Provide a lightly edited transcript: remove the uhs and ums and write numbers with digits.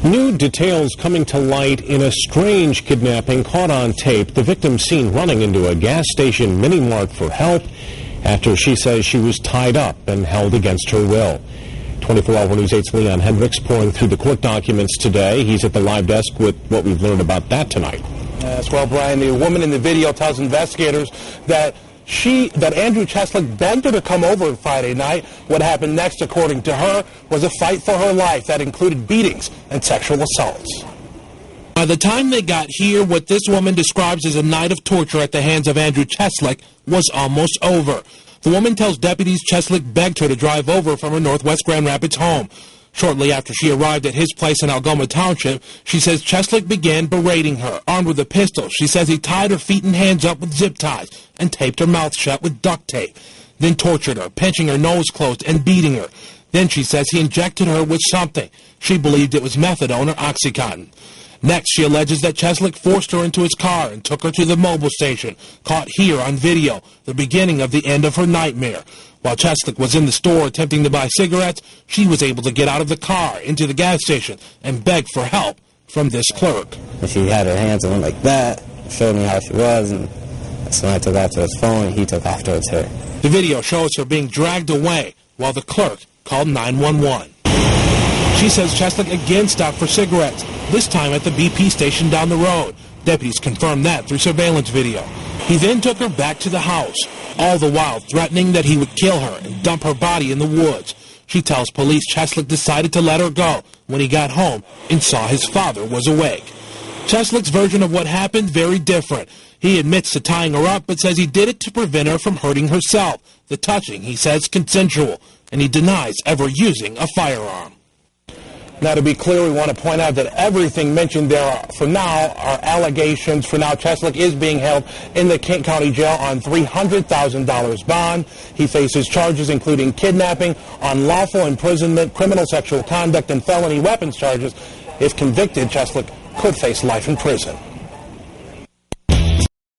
New details coming to light in a strange kidnapping caught on tape. The victim seen running into a gas station mini-mart for help after she says she was tied up and held against her will. 24-Hour News 8's Leon Hendricks pouring through the court documents today. He's at the live desk with what we've learned about that tonight. Yes, well, Brian, the woman in the video tells investigators that Andrew Cheslick begged her to come over Friday night. What happened next, according to her, was a fight for her life that included beatings and sexual assaults. By the time they got here, what this woman describes as a night of torture at the hands of Andrew Cheslick was almost over. The woman tells deputies Cheslick begged her to drive over from her Northwest Grand Rapids home. Shortly after she arrived at his place in Algoma Township, she says Cheslick began berating her. Armed with a pistol, she says he tied her feet and hands up with zip ties and taped her mouth shut with duct tape. Then tortured her, pinching her nose closed and beating her. Then she says he injected her with something. She believed it was methadone or Oxycontin. Next, she alleges that Cheslick forced her into his car and took her to the mobile station, caught here on video, the beginning of the end of her nightmare. While Cheslick was in the store attempting to buy cigarettes, she was able to get out of the car, into the gas station, and beg for help from this clerk. She had her hands on him like that, showed me how she was, and so I took after his phone, and he took afterwards her. The video shows her being dragged away while the clerk called 911. She says Cheslick again stopped for cigarettes, this time at the BP station down the road. Deputies confirmed that through surveillance video. He then took her back to the house, all the while threatening that he would kill her and dump her body in the woods. She tells police Cheslick decided to let her go when he got home and saw his father was awake. Cheslick's version of what happened, very different. He admits to tying her up, but says he did it to prevent her from hurting herself. The touching, he says, consensual, and he denies ever using a firearm. Now, to be clear, we want to point out that everything mentioned there for now are allegations. For now, Cheslick is being held in the Kent County Jail on $300,000 bond. He faces charges including kidnapping, unlawful imprisonment, criminal sexual conduct, and felony weapons charges. If convicted, Cheslick could face life in prison.